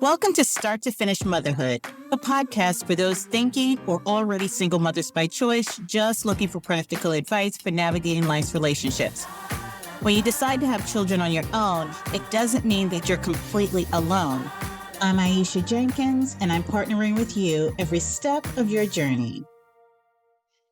Welcome to Start to Finish Motherhood, a podcast for those thinking or already single mothers by choice, just looking for practical advice for navigating life's relationships. When you decide to have children on your own, it doesn't mean that you're completely alone. I'm Aisha Jenkins, and I'm partnering with you every step of your journey.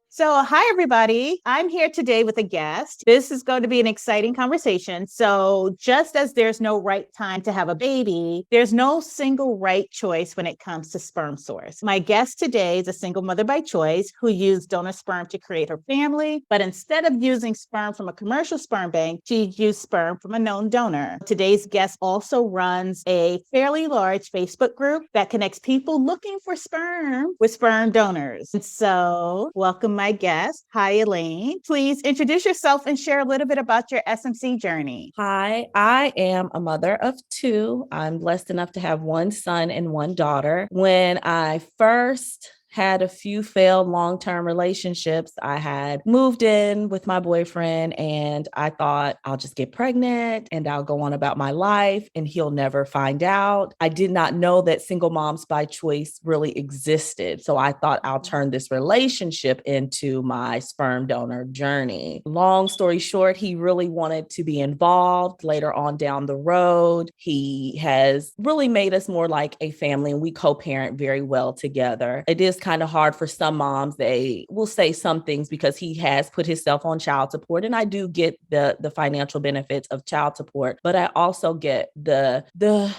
So, hi, everybody. I'm here today with a guest. This is going to be an exciting conversation. So, just as there's no right time to have a baby, there's no single right choice when it comes to sperm source. My guest today is a single mother by choice who used donor sperm to create her family. But instead of using sperm from a commercial sperm bank, she used sperm from a known donor. Today's guest also runs a fairly large Facebook group that connects people looking for sperm with sperm donors. And so, welcome, my guest. Hi, Elaine. Please introduce yourself and share a little bit about your SMC journey. Hi, I am a mother of two. I'm blessed enough to have one son and one daughter. When I first had a few failed long-term relationships, I had moved in with my boyfriend and I thought I'll just get pregnant and I'll go on about my life and he'll never find out. I did not know that single moms by choice really existed. So I thought I'll turn this relationship into my sperm donor journey. Long story short, he really wanted to be involved later on down the road. He has really made us more like a family and we co-parent very well together. It is kind of hard for some moms. They will say some things because he has put himself on child support. And I do get the financial benefits of child support, but I also get the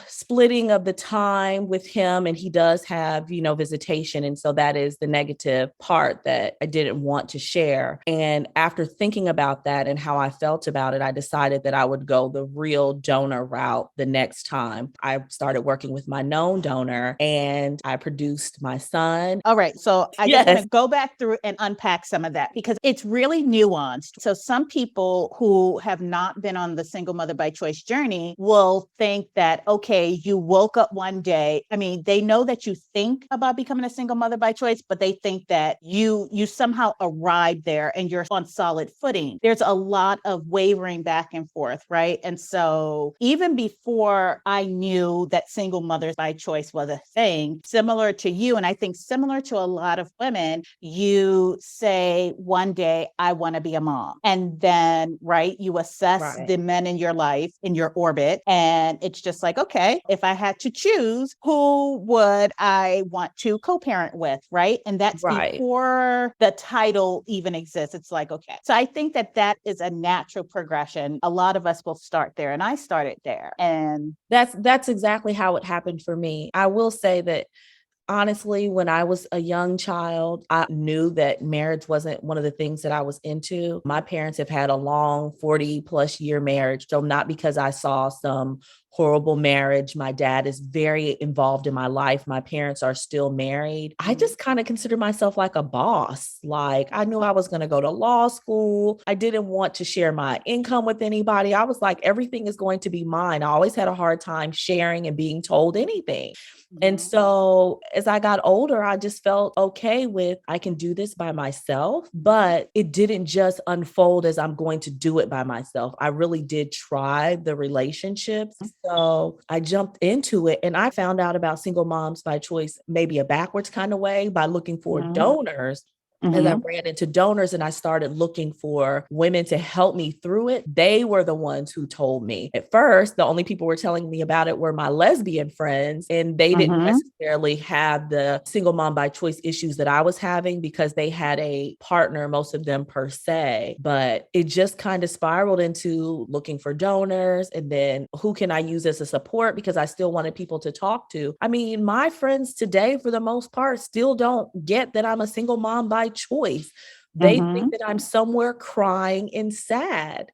splitting of the time with him. And he does have, visitation. And so that is the negative part that I didn't want to share. And after thinking about that and how I felt about it, I decided that I would go the real donor route the next time. I started working with my known donor and I produced my son. All right. So I just want to go back through and unpack some of that because it's really nuanced. So some people who have not been on the single mother by choice journey will think that, okay, you woke up one day. I mean, they know that you think about becoming a single mother by choice, but they think that you somehow arrived there and you're on solid footing. There's a lot of wavering back and forth, right? And so even before I knew that single mothers by choice was a thing, similar to you, and I think similar to a lot of women, you say one day, I want to be a mom. And then, right, you assess the men in your life, in your orbit. And it's just like, okay, if I had to choose, who would I want to co-parent with, right? And that's before the title even exists. It's like, okay. So I think that is a natural progression. A lot of us will start there. And I started there. And that's exactly how it happened for me. I will say that honestly, when I was a young child, I knew that marriage wasn't one of the things that I was into. My parents have had a long 40 plus year marriage. So not because I saw some horrible marriage. My dad is very involved in my life. My parents are still married. I just kind of consider myself like a boss. Like I knew I was going to go to law school. I didn't want to share my income with anybody. I was like, everything is going to be mine. I always had a hard time sharing and being told anything. And so as I got older, I just felt okay with, I can do this by myself, but it didn't just unfold as I'm going to do it by myself. I really did try the relationships. So I jumped into it and I found out about single moms by choice, maybe a backwards kind of way by looking for donors. As I ran into donors and I started looking for women to help me through it, they were the ones who told me. At first, the only people who were telling me about it were my lesbian friends, and they didn't necessarily have the single mom by choice issues that I was having because they had a partner, most of them per se. But it just kind of spiraled into looking for donors and then who can I use as a support because I still wanted people to talk to. I mean, my friends today, for the most part, still don't get that I'm a single mom by choice. They think that I'm somewhere crying and sad.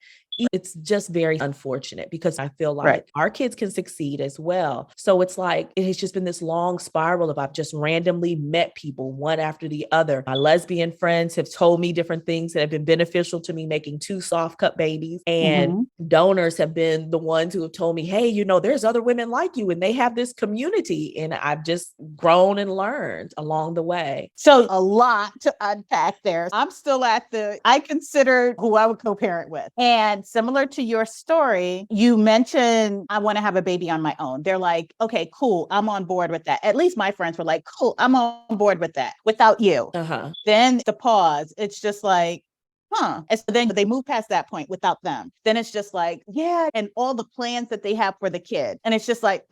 It's just very unfortunate because I feel like our kids can succeed as well. So it's like, it has just been this long spiral of I've just randomly met people one after the other. My lesbian friends have told me different things that have been beneficial to me, making 2 soft cup babies. And donors have been the ones who have told me, hey, there's other women like you and they have this community. And I've just grown and learned along the way. So a lot to unpack there. I'm still I consider who I would co-parent with. And And similar to your story, you mentioned, I want to have a baby on my own. They're like, okay, cool. I'm on board with that. At least my friends were like, cool, I'm on board with that without you. Then the pause, it's just like, huh. And so then they move past that point without them. Then it's just like, yeah. And all the plans that they have for the kid. And it's just like,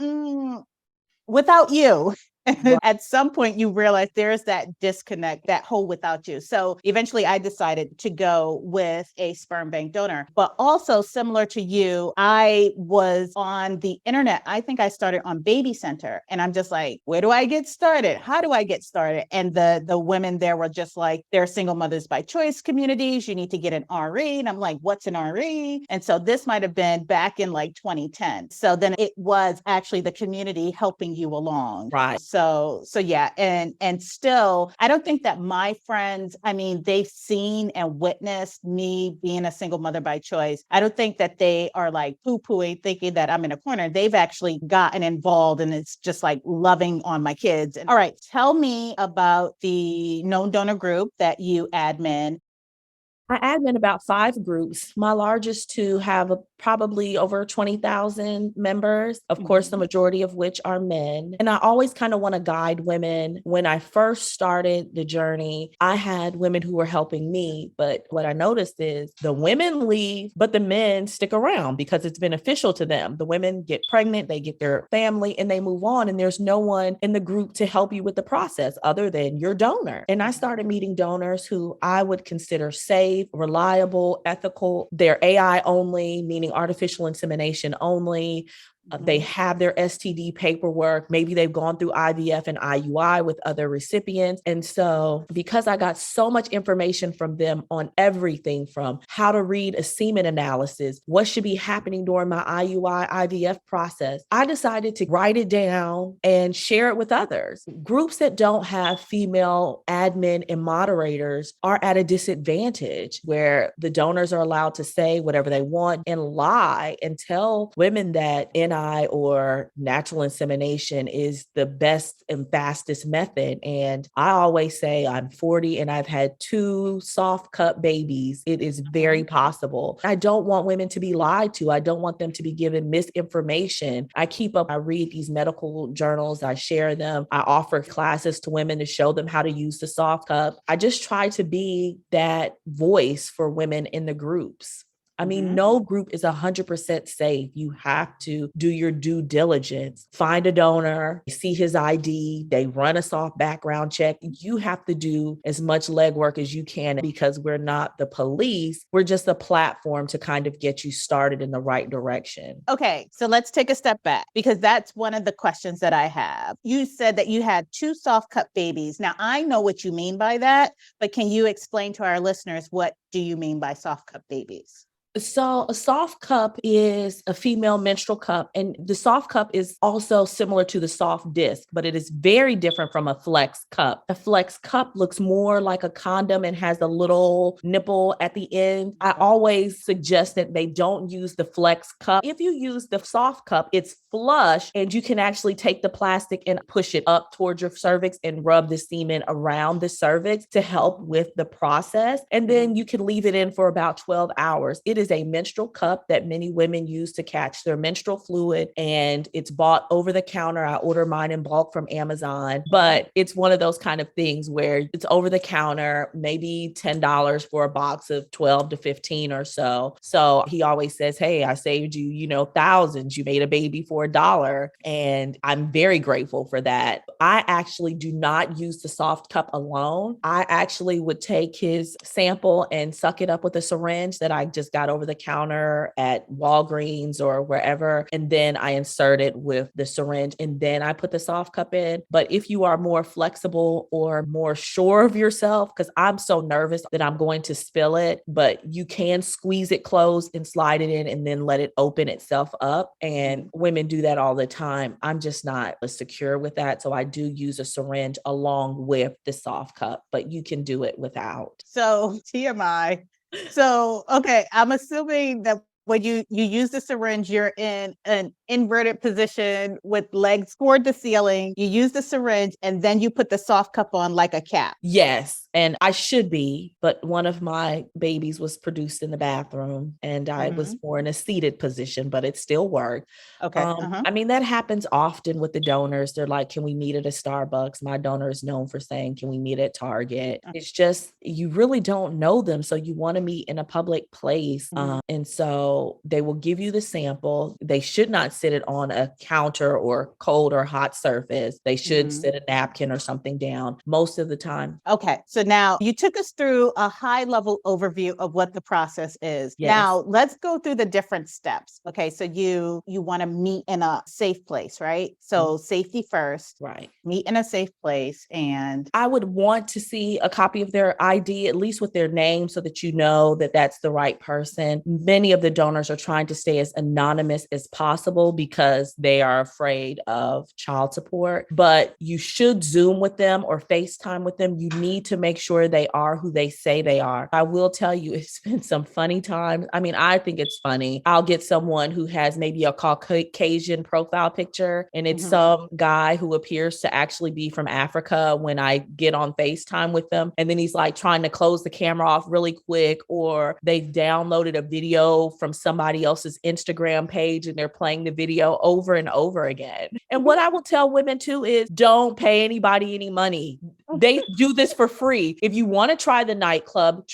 without you. Right. At some point, you realize there's that disconnect, that hole without you. So eventually, I decided to go with a sperm bank donor. But also, similar to you, I was on the internet. I think I started on Baby Center, and I'm just like, where do I get started? How do I get started? And the women there were just like, they're single mothers by choice communities. You need to get an RE. And I'm like, what's an RE? And so this might have been back in like 2010. So then it was actually the community helping you along. Right. So yeah. And still, I don't think that my friends, I mean, they've seen and witnessed me being a single mother by choice. I don't think that they are like poo-pooing, thinking that I'm in a corner. They've actually gotten involved, and it's just like loving on my kids. All right. Tell me about the known donor group that you admin. I admin about 5 groups. My largest 2 have probably over 20,000 members, of course, the majority of which are men. And I always kind of want to guide women. When I first started the journey, I had women who were helping me. But what I noticed is the women leave, but the men stick around because it's beneficial to them. The women get pregnant, they get their family, and they move on. And there's no one in the group to help you with the process other than your donor. And I started meeting donors who I would consider safe, reliable, ethical. They're AI only, meaning artificial insemination only. They have their STD paperwork. Maybe they've gone through IVF and IUI with other recipients. And so because I got so much information from them on everything from how to read a semen analysis, what should be happening during my IUI IVF process, I decided to write it down and share it with others. Groups that don't have female admin and moderators are at a disadvantage, where the donors are allowed to say whatever they want and lie and tell women that NI or natural insemination is the best and fastest method. And I always say I'm 40 and I've had 2 soft cup babies. It is very possible. I don't want women to be lied to. I don't want them to be given misinformation. I read these medical journals. I share them. I offer classes to women to show them how to use the soft cup. I just try to be that voice for women in the groups. I mean, no group is 100% safe. You have to do your due diligence, find a donor, see his ID, they run a soft background check. You have to do as much legwork as you can, because we're not the police. We're just a platform to kind of get you started in the right direction. Okay, so let's take a step back, because that's one of the questions that I have. You said that you had 2 soft cup babies. Now, I know what you mean by that, but can you explain to our listeners, what do you mean by soft cup babies? So a soft cup is a female menstrual cup, and the soft cup is also similar to the soft disc, but it is very different from a flex cup. A flex cup looks more like a condom and has a little nipple at the end. I always suggest that they don't use the flex cup. If you use the soft cup, it's flush, and you can actually take the plastic and push it up towards your cervix and rub the semen around the cervix to help with the process. And then you can leave it in for about 12 hours. It is a menstrual cup that many women use to catch their menstrual fluid, and it's bought over the counter. I order mine in bulk from Amazon, but it's one of those kind of things where it's over the counter, maybe $10 for a box of 12 to 15 or so. So he always says, hey, I saved you, thousands. You made a baby for $1. And I'm very grateful for that. I actually do not use the soft cup alone. I actually would take his sample and suck it up with a syringe that I just got over the counter at Walgreens or wherever. And then I insert it with the syringe, and then I put the soft cup in. But if you are more flexible or more sure of yourself, because I'm so nervous that I'm going to spill it, but you can squeeze it closed and slide it in and then let it open itself up. And women do that all the time. I'm just not secure with that. So I do use a syringe along with the soft cup, but you can do it without. So TMI. So, okay, I'm assuming that when you use the syringe, you're in an inverted position with legs toward the ceiling. You use the syringe and then you put the soft cup on like a cap. Yes. And I should be, but one of my babies was produced in the bathroom and I was more in a seated position, but it still worked. Okay. I mean, that happens often with the donors. They're like, can we meet at a Starbucks? My donor is known for saying, can we meet at Target? It's just, you really don't know them. So you want to meet in a public place. And so they will give you the sample. They should not sit it on a counter or cold or hot surface. They should sit a napkin or something down most of the time. Okay. So now you took us through a high level overview of what the process is. Yes. Now let's go through the different steps. Okay. So you want to meet in a safe place, right? So safety first, right? Meet in a safe place. And I would want to see a copy of their ID, at least with their name, so that you know that that's the right person. Many of the donors are trying to stay as anonymous as possible because they are afraid of child support, but you should Zoom with them or FaceTime with them. You need to make sure they are who they say they are. I will tell you, it's been some funny times. I mean, I think it's funny. I'll get someone who has maybe a Caucasian profile picture and it's some guy who appears to actually be from Africa when I get on FaceTime with them. And then he's like trying to close the camera off really quick, or they've downloaded a video from somebody else's Instagram page and they're playing the video over and over again. And what I will tell women too is don't pay anybody any money. They do this for free. If you want to try the nightclub,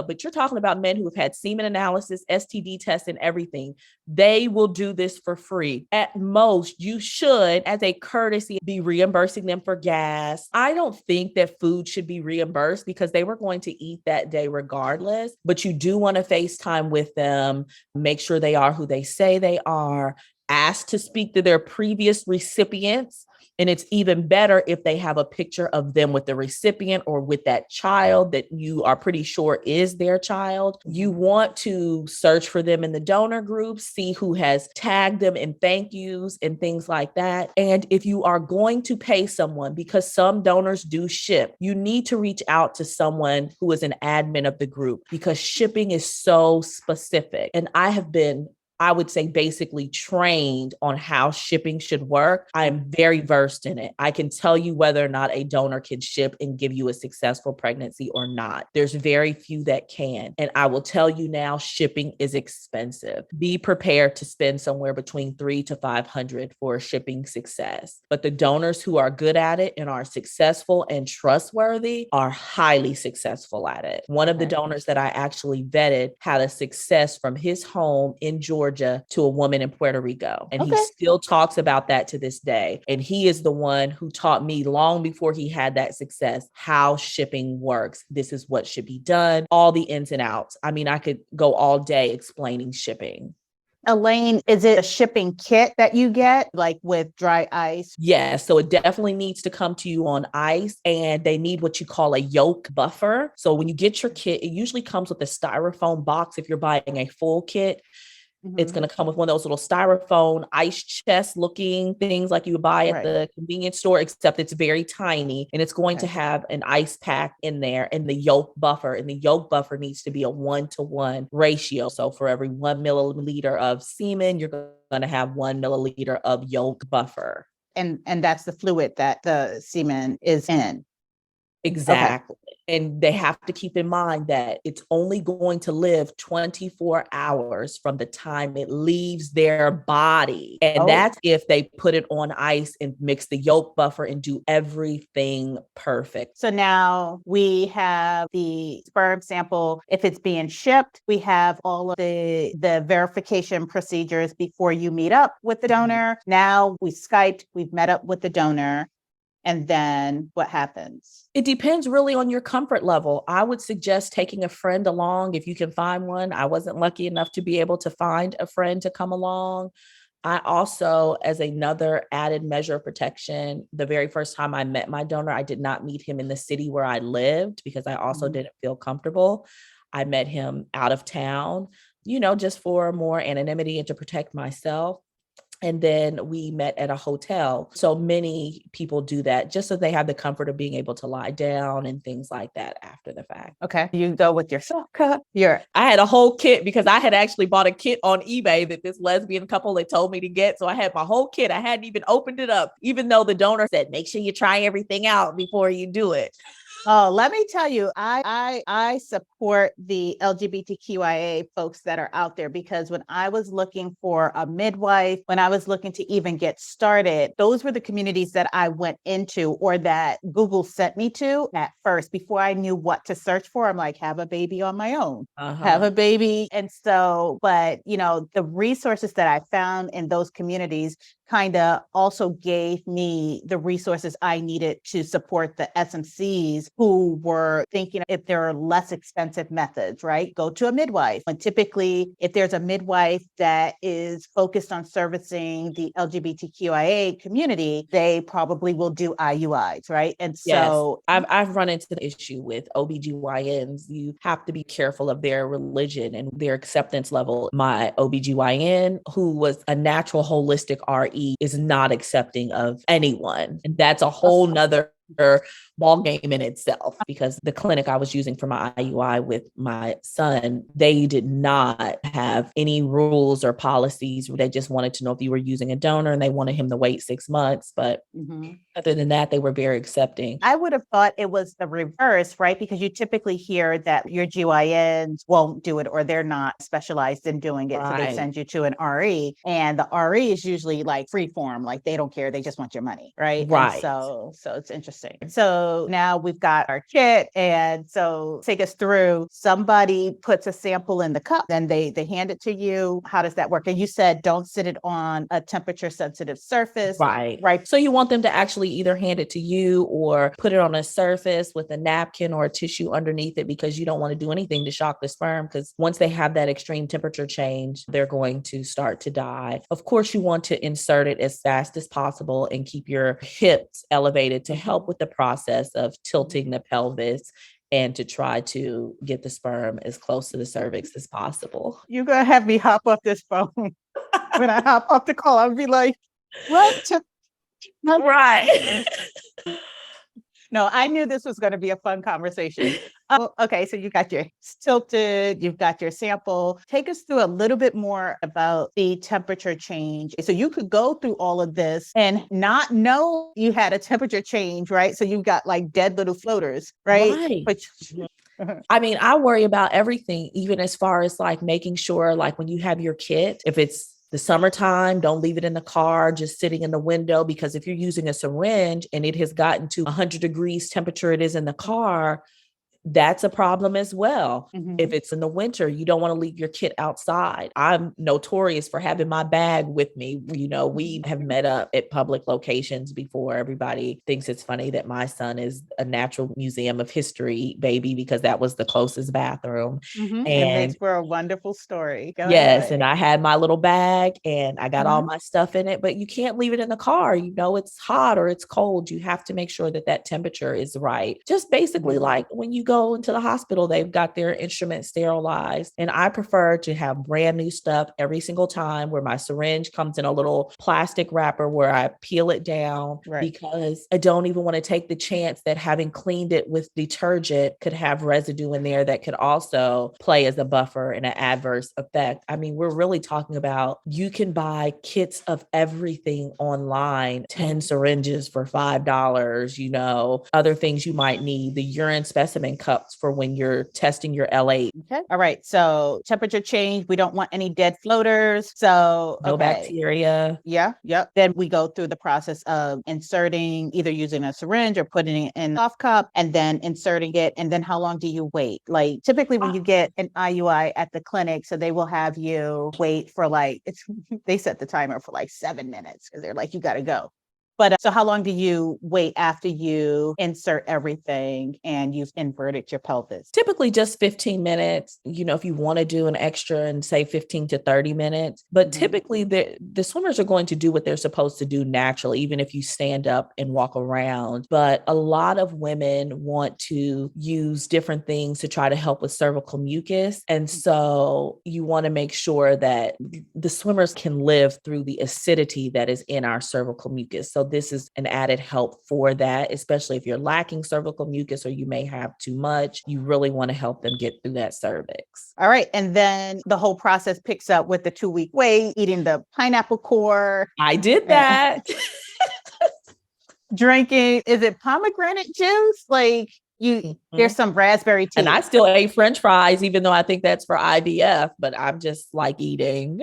but you're talking about men who have had semen analysis, STD tests, and everything. They will do this for free. At most, you should, as a courtesy, be reimbursing them for gas. I don't think that food should be reimbursed because they were going to eat that day regardless, but you do want to FaceTime with them, make sure they are who they say they are, ask to speak to their previous recipients. And it's even better if they have a picture of them with the recipient or with that child that you are pretty sure is their child. You want to search for them in the donor group, see who has tagged them in thank yous and things like that. And if you are going to pay someone, because some donors do ship, you need to reach out to someone who is an admin of the group because shipping is so specific. And I would say basically trained on how shipping should work. I am very versed in it. I can tell you whether or not a donor can ship and give you a successful pregnancy or not. There's very few that can. And I will tell you now, shipping is expensive. Be prepared to spend somewhere between $300 to $500 for a shipping success. But the donors who are good at it and are successful and trustworthy are highly successful at it. One of the donors that I actually vetted had a success from his home in Georgia to a woman in Puerto Rico. And he still talks about that to this day. And he is the one who taught me long before he had that success, how shipping works. This is what should be done, all the ins and outs. I mean, I could go all day explaining shipping. Elaine, is it a shipping kit that you get, like with dry ice? Yeah, so it definitely needs to come to you on ice, and they need what you call a yolk buffer. So when you get your kit, it usually comes with a styrofoam box if you're buying a full kit. It's going to come with one of those little styrofoam ice chest looking things like you would buy at the convenience store, except it's very tiny and it's going to have an ice pack in there and the yolk buffer. And the yolk buffer needs to be a 1-to-1 ratio. So for every 1 milliliter of semen, you're going to have 1 milliliter of yolk buffer. And that's the fluid that the semen is in. Exactly. And they have to keep in mind that it's only going to live 24 hours from the time it leaves their body. And that's if they put it on ice and mix the yolk buffer and do everything perfect. So now we have the sperm sample. If it's being shipped, we have all of the verification procedures before you meet up with the donor. Now we Skyped, we've met up with the donor. And then what happens? It depends really on your comfort level. I would suggest taking a friend along if you can find one. I wasn't lucky enough to be able to find a friend to come along. I also, as another added measure of protection, the very first time I met my donor, I did not meet him in the city where I lived because I also didn't feel comfortable. I met him out of town, just for more anonymity and to protect myself. And then we met at a hotel. So many people do that just so they have the comfort of being able to lie down and things like that after the fact. Okay. You go with your sock cup. I had a whole kit because I had actually bought a kit on eBay that this lesbian couple had told me to get. So I had my whole kit. I hadn't even opened it up, even though the donor said, make sure you try everything out before you do it. Oh, let me tell you, I support the LGBTQIA folks that are out there, because when I was looking for a midwife, when I was looking to even get started, those were the communities that I went into, or that Google sent me to at first before I knew what to search for. I'm like, have a baby on my own, have a baby. And so, but the resources that I found in those communities kind of also gave me the resources I needed to support the SMCs who were thinking, if there are less expensive methods, right? Go to a midwife. And typically, if there's a midwife that is focused on servicing the LGBTQIA community, they probably will do IUIs, right? And so I've run into the issue with OBGYNs. You have to be careful of their religion and their acceptance level. My OBGYN, who was a natural holistic RE, is not accepting of anyone. And that's a whole nother ball game in itself, because the clinic I was using for my IUI with my son, they did not have any rules or policies. They just wanted to know if you were using a donor, and they wanted him to wait 6 months. But other than that, they were very accepting. I would have thought it was the reverse, right? Because you typically hear that your GYNs won't do it, or they're not specialized in doing it. So they send you to an RE, and the RE is usually like free form, like they don't care. They just want your money. Right. And so it's interesting. So now we've got our kit. And so take us through, somebody puts a sample in the cup, then they hand it to you. How does that work? And you said, don't sit it on a temperature sensitive surface. Right. So you want them to actually either hand it to you or put it on a surface with a napkin or a tissue underneath it, because you don't want to do anything to shock the sperm, because once they have that extreme temperature change, they're going to start to die. Of course, you want to insert it as fast as possible and keep your hips elevated to help with the process of tilting the pelvis and to try to get the sperm as close to the cervix as possible. You're going to have me hop off this phone. When I hop off the call, I'll be like, what? Right. No, I knew this was going to be a fun conversation. Okay, so you got your tilted, you've got your sample. Take us through a little bit more about the temperature change. So you could go through all of this and not know you had a temperature change, right? So you've got like dead little floaters, right? Which, I mean, I worry about everything, even as far as like making sure, like when you have your kit, if it's the summertime, don't leave it in the car, just sitting in the window, because if you're using a syringe and it has gotten to 100 degrees temperature it is in the car, that's a problem as well. If it's in the winter, you don't want to leave your kit outside. I'm notorious for having my bag with me. We have met up at public locations before. Everybody thinks it's funny that my son is a Natural Museum of History baby, because that was the closest bathroom. And it makes for a wonderful story. Go yes. ahead. And I had my little bag and I got all my stuff in it, but you can't leave it in the car. It's hot or it's cold. You have to make sure that that temperature is right. Just basically like when you go into the hospital, they've got their instruments sterilized. And I prefer to have brand new stuff every single time, where my syringe comes in a little plastic wrapper where I peel it down, because I don't even want to take the chance that having cleaned it with detergent could have residue in there that could also play as a buffer and an adverse effect. I mean, we're really talking about, you can buy kits of everything online, 10 syringes for $5, other things you might need, the urine specimen cups for when you're testing your LH. Okay. All right. So temperature change. We don't want any dead floaters. So no bacteria. Yeah. Yep. Then we go through the process of inserting, either using a syringe or putting it in a soft cup, and then inserting it. And then how long do you wait? Like typically when you get an IUI at the clinic, so they will have you wait for they set the timer for like 7 minutes, because they're like, you got to go. But so how long do you wait after you insert everything and you've inverted your pelvis? Typically just 15 minutes, if you want to do an extra and say 15 to 30 minutes. But typically the swimmers are going to do what they're supposed to do naturally, even if you stand up and walk around. But a lot of women want to use different things to try to help with cervical mucus. And so you want to make sure that the swimmers can live through the acidity that is in our cervical mucus. So this is an added help for that, especially if you're lacking cervical mucus or you may have too much. You really want to help them get through that cervix. All right. And then the whole process picks up with the 2-week wait, eating the pineapple core. I did that. Drinking, is it pomegranate juice? Like there's some raspberry tea. And I still ate French fries, even though I think that's for IVF, but I'm just like eating.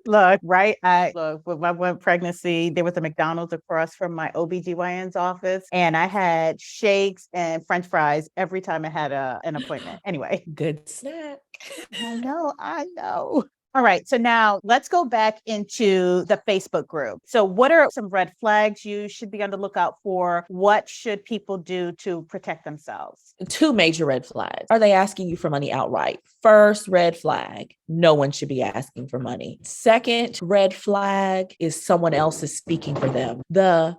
Look, right? With my one pregnancy, there was a McDonald's across from my OBGYN's office, and I had shakes and French fries every time I had an appointment. Anyway. Good snack. I know. All right. So now let's go back into the Facebook group. So what are some red flags you should be on the lookout for? What should people do to protect themselves? 2 major red flags. Are they asking you for money outright? First red flag, no one should be asking for money. Second red flag is someone else is speaking for them.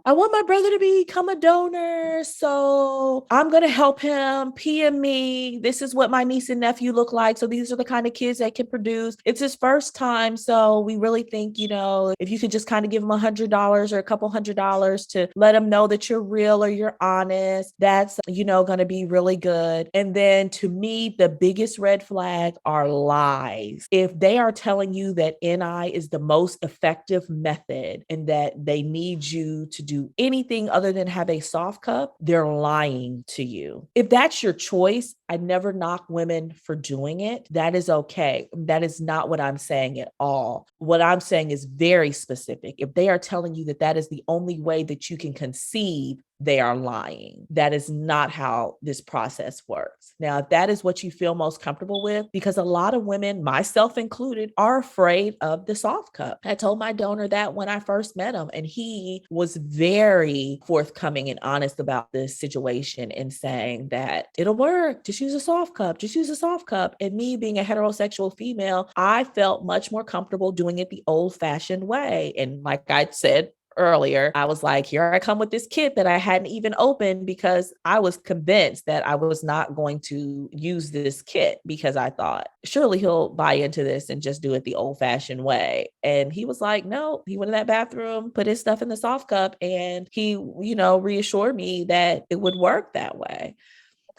I want my brother to become a donor, so I'm going to help him. PM me. This is what my niece and nephew look like. So these are the kind of kids they can produce. It's his first time. So we really think, if you could just kind of give him $100 or a couple $100 to let him know that you're real or you're honest, that's, going to be really good. And then to me, the biggest red flag are lies. If they are telling you that NI is the most effective method and that they need you to do anything other than have a soft cup, they're lying to you. If that's your choice, I never knock women for doing it. That is okay. That is not what I'm saying at all. What I'm saying is very specific. If they are telling you that that is the only way that you can conceive, they are lying. That is not how this process works. Now, if that is what you feel most comfortable with, because a lot of women, myself included, are afraid of the soft cup. I told my donor that when I first met him, and he was very forthcoming and honest about this situation and saying that it'll work. Just use a soft cup. Just use a soft cup. And me being a heterosexual female, I felt much more comfortable doing it the old-fashioned way. And like I said earlier, I was like, here I come with this kit that I hadn't even opened because I was convinced that I was not going to use this kit because I thought, surely he'll buy into this and just do it the old fashioned way. And he was like, no, he went in that bathroom, put his stuff in the soft cup, and he, reassured me that it would work that way.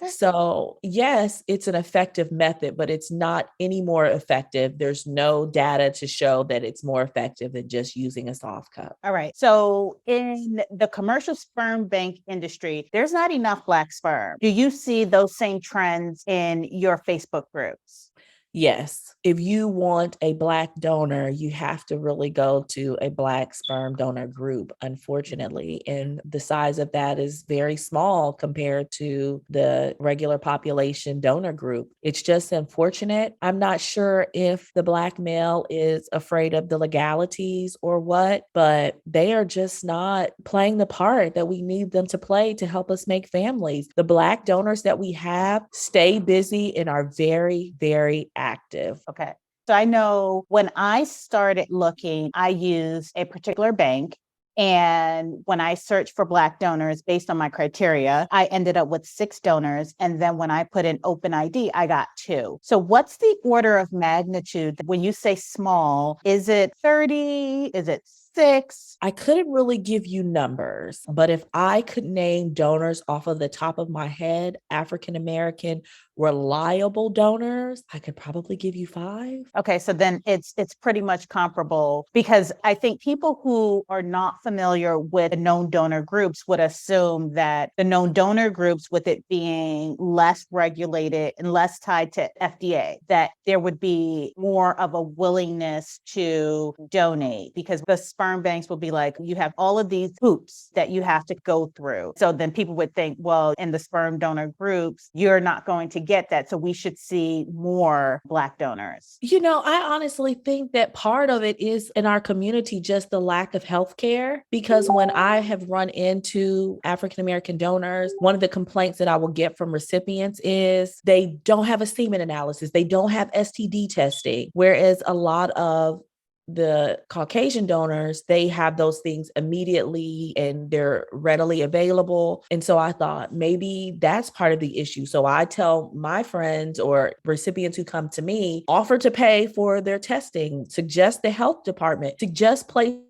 Okay. So yes, it's an effective method, but it's not any more effective. There's no data to show that it's more effective than just using a soft cup. All right. So in the commercial sperm bank industry, there's not enough Black sperm. Do you see those same trends in your Facebook groups? Yes. If you want a Black donor, you have to really go to a Black sperm donor group, unfortunately. And the size of that is very small compared to the regular population donor group. It's just unfortunate. I'm not sure if the Black male is afraid of the legalities or what, but they are just not playing the part that we need them to play to help us make families. The Black donors that we have stay busy and are very, very active. Okay. So I know when I started looking, I used a particular bank. And when I searched for Black donors based on my criteria, I ended up with 6 donors. And then when I put in open ID, I got 2. So what's the order of magnitude? When you say small, is it 30? Is it 6? I couldn't really give you numbers, but if I could name donors off of the top of my head, African-American reliable donors, I could probably give you 5. Okay, so then it's pretty much comparable, because I think people who are not familiar with the known donor groups would assume that the known donor groups, with it being less regulated and less tied to FDA, that there would be more of a willingness to donate, because the sperm sperm banks will be like, you have all of these hoops that you have to go through. So then people would think, well, in the sperm donor groups, you're not going to get that. So we should see more Black donors. I honestly think that part of it is in our community, just the lack of healthcare. Because when I have run into African-American donors, one of the complaints that I will get from recipients is they don't have a semen analysis. They don't have STD testing, whereas a lot of the Caucasian donors, they have those things immediately and they're readily available. And so I thought maybe that's part of the issue. So I tell my friends or recipients who come to me, offer to pay for their testing, suggest the health department, suggest places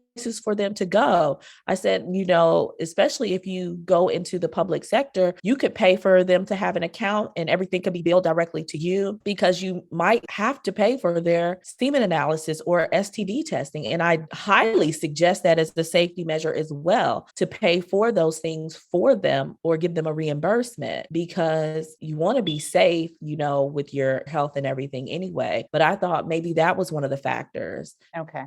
for them to go. I said, especially if you go into the public sector, you could pay for them to have an account and everything could be billed directly to you, because you might have to pay for their semen analysis or STD testing. And I highly suggest that as the safety measure as well, to pay for those things for them or give them a reimbursement, because you want to be safe, with your health and everything anyway. But I thought maybe that was one of the factors. Okay.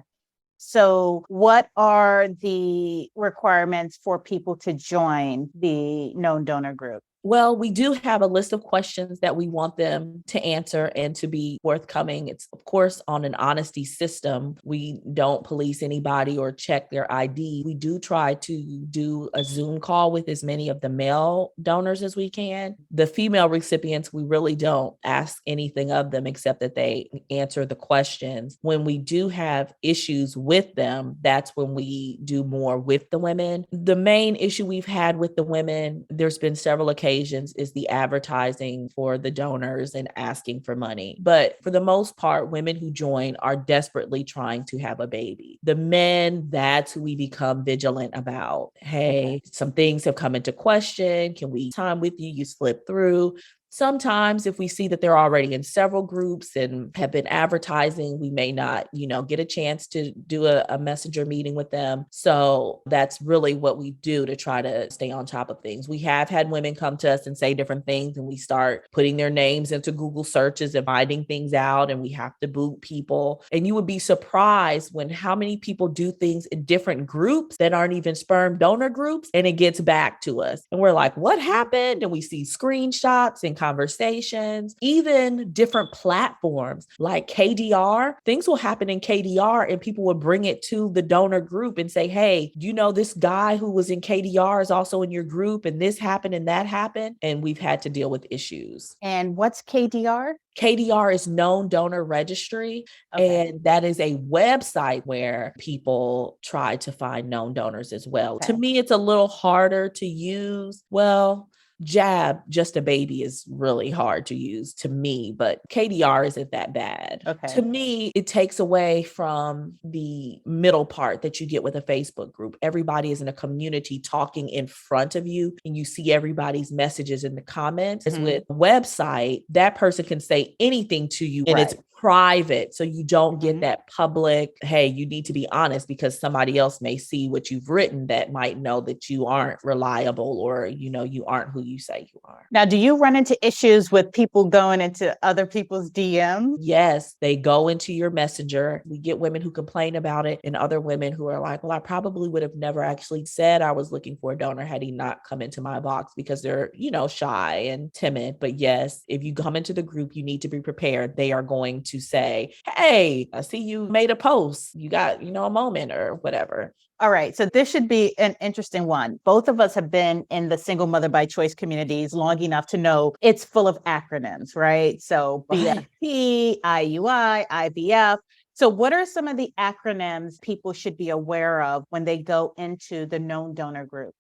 So what are the requirements for people to join the known donor group? Well, we do have a list of questions that we want them to answer and to be forthcoming. It's, of course, on an honesty system. We don't police anybody or check their ID. We do try to do a Zoom call with as many of the male donors as we can. The female recipients, we really don't ask anything of them except that they answer the questions. When we do have issues with them, that's when we do more with the women. The main issue we've had with the women, there's been several occasions, is the advertising for the donors and asking for money. But for the most part, women who join are desperately trying to have a baby. The men, that's who we become vigilant about. Hey, some things have come into question. Can we time with you? You slip through. Sometimes if we see that they're already in several groups and have been advertising, we may not, get a chance to do a messenger meeting with them. So that's really what we do to try to stay on top of things. We have had women come to us and say different things, and we start putting their names into Google searches and finding things out, and we have to boot people. And you would be surprised when how many people do things in different groups that aren't even sperm donor groups, and it gets back to us. And we're like, what happened? And we see screenshots and conversations, even different platforms like KDR. Things will happen in KDR and people will bring it to the donor group and say, hey, this guy who was in KDR is also in your group, and this happened and that happened. And we've had to deal with issues. And what's KDR? KDR is Known Donor Registry. Okay. And that is a website where people try to find known donors as well. Okay. To me, it's a little harder to use. Well, Jab, Just a Baby is really hard to use to me, but KDR isn't that bad. Okay. To me, it takes away from the middle part that you get with a Facebook group. Everybody is in a community talking in front of you, and you see everybody's messages in the comments. Mm-hmm. With a website, that person can say anything to you, and it's private. So you don't get that public, hey, you need to be honest, because somebody else may see what you've written that might know that you aren't reliable, or, you aren't who you say you are. Now, do you run into issues with people going into other people's DMs? Yes, they go into your messenger. We get women who complain about it, and other women who are like, well, I probably would have never actually said I was looking for a donor had he not come into my box, because they're, shy and timid. But yes, if you come into the group, you need to be prepared. They are going to say, hey, I see you made a post. You got, a moment or whatever. All right. So this should be an interesting one. Both of us have been in the single mother by choice communities long enough to know it's full of acronyms, right? So BFP, IUI, IVF. So what are some of the acronyms people should be aware of when they go into the known donor groups?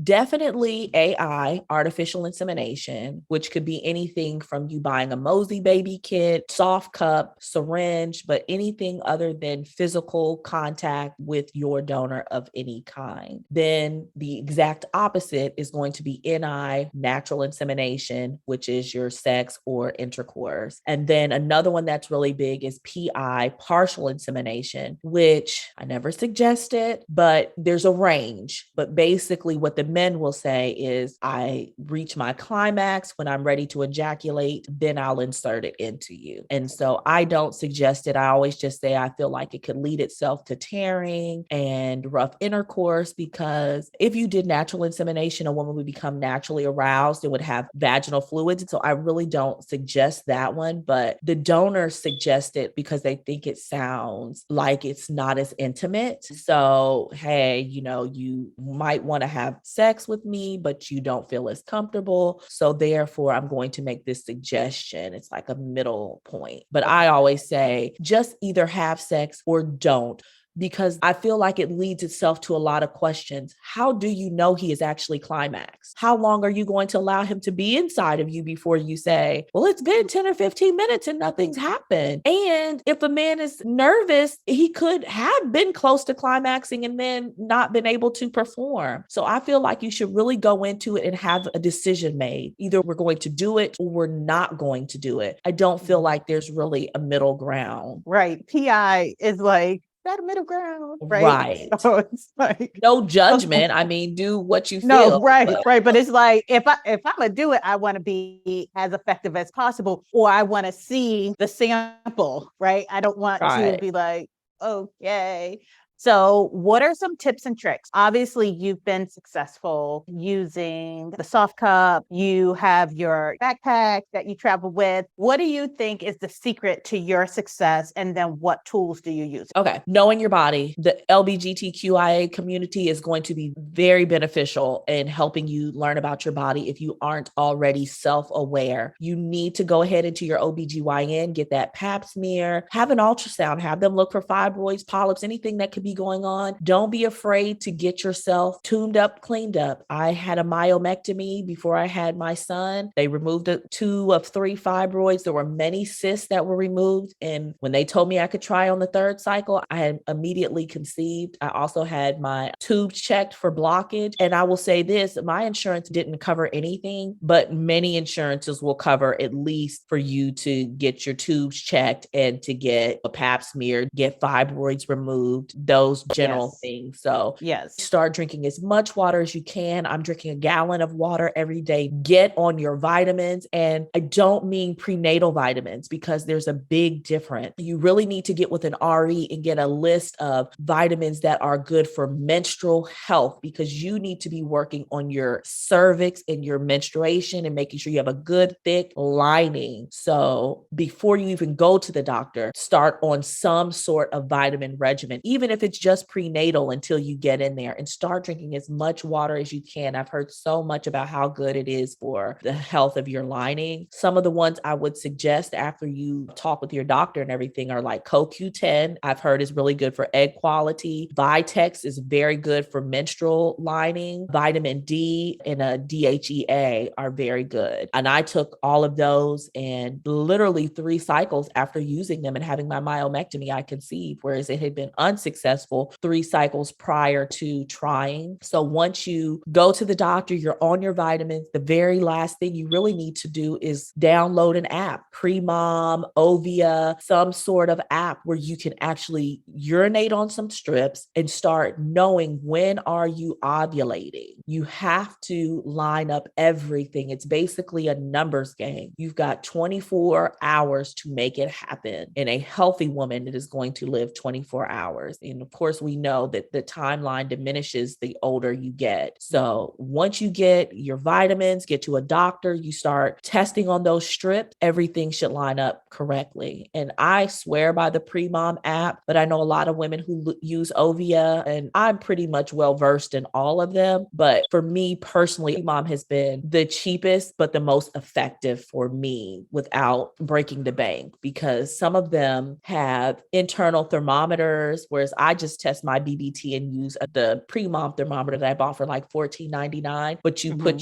Definitely AI, artificial insemination, which could be anything from you buying a Mosey baby kit, soft cup, syringe, but anything other than physical contact with your donor of any kind. Then the exact opposite is going to be NI, natural insemination, which is your sex or intercourse. And then another one that's really big is PI, partial insemination, which I never suggested, but there's a range. But basically what the the men will say is, I reach my climax when I'm ready to ejaculate, then I'll insert it into you. And so I don't suggest it. I always just say I feel like it could lead itself to tearing and rough intercourse, because if you did natural insemination, a woman would become naturally aroused and would have vaginal fluids. And so I really don't suggest that one, but the donors suggest it because they think it sounds like it's not as intimate. So, hey, you might want to have sex with me, but you don't feel as comfortable. So therefore, I'm going to make this suggestion. It's like a middle point. But I always say, just either have sex or don't, because I feel like it leads itself to a lot of questions. How do you know he is actually climaxed? How long are you going to allow him to be inside of you before you say, well, it's been 10 or 15 minutes and nothing's happened? And if a man is nervous, he could have been close to climaxing and then not been able to perform. So I feel like you should really go into it and have a decision made. Either we're going to do it or we're not going to do it. I don't feel like there's really a middle ground. Right. PI is like, that middle ground, right? Right. So it's like no judgment. I mean, do what you feel. No, right, right. But it's like, if I'm gonna do it, I want to be as effective as possible, or I want to see the sample, right? I don't want to be like, okay. So what are some tips and tricks? Obviously, you've been successful using the soft cup. You have your backpack that you travel with. What do you think is the secret to your success? And then what tools do you use? Okay. Knowing your body. The LGBTQIA community is going to be very beneficial in helping you learn about your body if you aren't already self-aware. You need to go ahead into your OBGYN, get that pap smear, have an ultrasound, have them look for fibroids, polyps, anything that could be going on. Don't be afraid to get yourself tuned up, cleaned up. I had a myomectomy before I had my son. They removed 2 of 3 fibroids. There were many cysts that were removed. And when they told me I could try on the 3rd cycle, I had immediately conceived. I also had my tubes checked for blockage. And I will say this, my insurance didn't cover anything, but many insurances will cover at least for you to get your tubes checked and to get a pap smear, get fibroids removed, those general things. So start drinking as much water as you can. I'm drinking a gallon of water every day. Get on your vitamins. And I don't mean prenatal vitamins, because there's a big difference. You really need to get with an RE and get a list of vitamins that are good for menstrual health, because you need to be working on your cervix and your menstruation and making sure you have a good thick lining. So before you even go to the doctor, start on some sort of vitamin regimen, even if it's just prenatal, until you get in there, and start drinking as much water as you can. I've heard so much about how good it is for the health of your lining. Some of the ones I would suggest after you talk with your doctor and everything are like CoQ10. I've heard is really good for egg quality. Vitex is very good for menstrual lining. Vitamin D and a DHEA are very good. And I took all of those, and literally 3 cycles after using them and having my myomectomy, I conceived, whereas it had been unsuccessful 3 cycles prior to trying. So once you go to the doctor, you're on your vitamins. The very last thing you really need to do is download an app, Premom, Ovia, some sort of app where you can actually urinate on some strips and start knowing when are you ovulating. You have to line up everything. It's basically a numbers game. You've got 24 hours to make it happen. And a healthy woman that is going to live 24 hours. And of course, we know that the timeline diminishes the older you get. So once you get your vitamins, get to a doctor, you start testing on those strips, everything should line up correctly. And I swear by the Premom app, but I know a lot of women who use Ovia, and I'm pretty much well versed in all of them. But for me personally, Premom has been the cheapest, but the most effective for me without breaking the bank, because some of them have internal thermometers, whereas I just test my BBT and use the Premom thermometer that I bought for like $14.99. But you put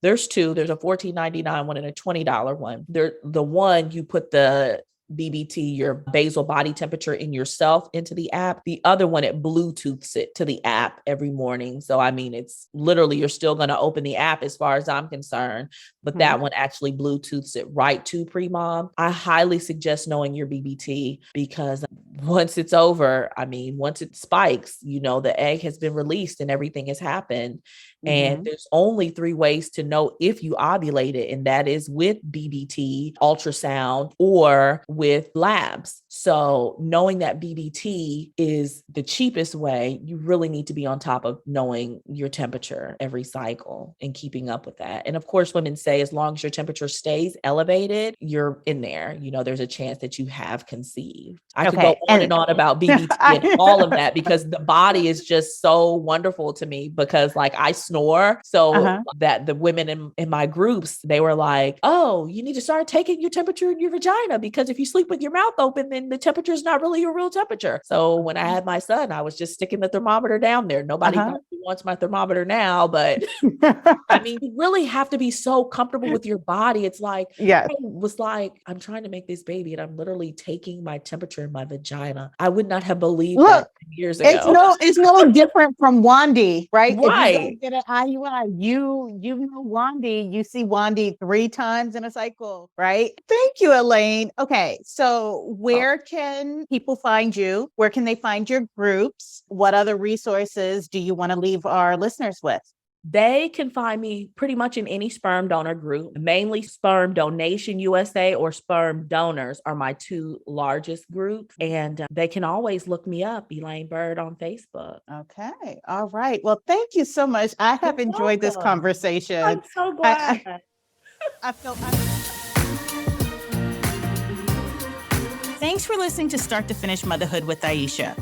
there's 2, there's a $14.99 one and a $20 one. The one you put the BBT, your basal body temperature in yourself, into the app. The other one, it Bluetooths it to the app every morning. So, I mean, it's literally, you're still going to open the app as far as I'm concerned, but that one actually Bluetooths it right to Premom. I highly suggest knowing your BBT, because once it's over, I mean, once it spikes, the egg has been released and everything has happened. And there's only 3 ways to know if you ovulated, and that is with BBT, ultrasound, or with labs. So knowing that BBT is the cheapest way, you really need to be on top of knowing your temperature every cycle and keeping up with that. And of course, women say as long as your temperature stays elevated, you're in there. There's a chance that you have conceived. I could go on and on about BBT and all of that, because the body is just so wonderful to me, because like I snore. So that the women in my groups, they were like, oh, you need to start taking your temperature in your vagina, because if you sleep with your mouth open, then the temperature is not really your real temperature. So when I had my son, I was just sticking the thermometer down there. Nobody wants my thermometer now, but I mean, you really have to be so comfortable with your body. It's like, I was like, I'm trying to make this baby and I'm literally taking my temperature in my vagina. I would not have believed that years ago. It's no different from Wandy, right? Right. If you don't get an IUI, you know Wandy, you see Wandy 3 times in a cycle, right? Thank you, Elaine. Okay, so where can people find you? Where can they find your groups? What other resources do you want to leave our listeners with? They can find me pretty much in any sperm donor group. Mainly Sperm Donation USA or Sperm Donors are my 2 largest groups. And they can always look me up, Elaine Bird, on Facebook. Okay. All right. Well, thank you so much. I have enjoyed this conversation. I'm so glad. I feel Thanks for listening to Start to Finish Motherhood with Aisha.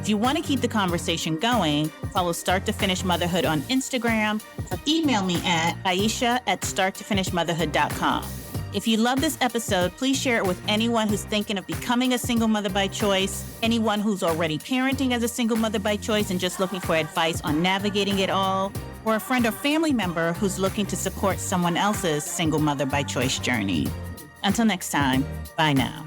If you want to keep the conversation going, follow Start to Finish Motherhood on Instagram, or email me at aisha@starttofinishmotherhood.com. If you love this episode, please share it with anyone who's thinking of becoming a single mother by choice, anyone who's already parenting as a single mother by choice and just looking for advice on navigating it all, or a friend or family member who's looking to support someone else's single mother by choice journey. Until next time, bye now.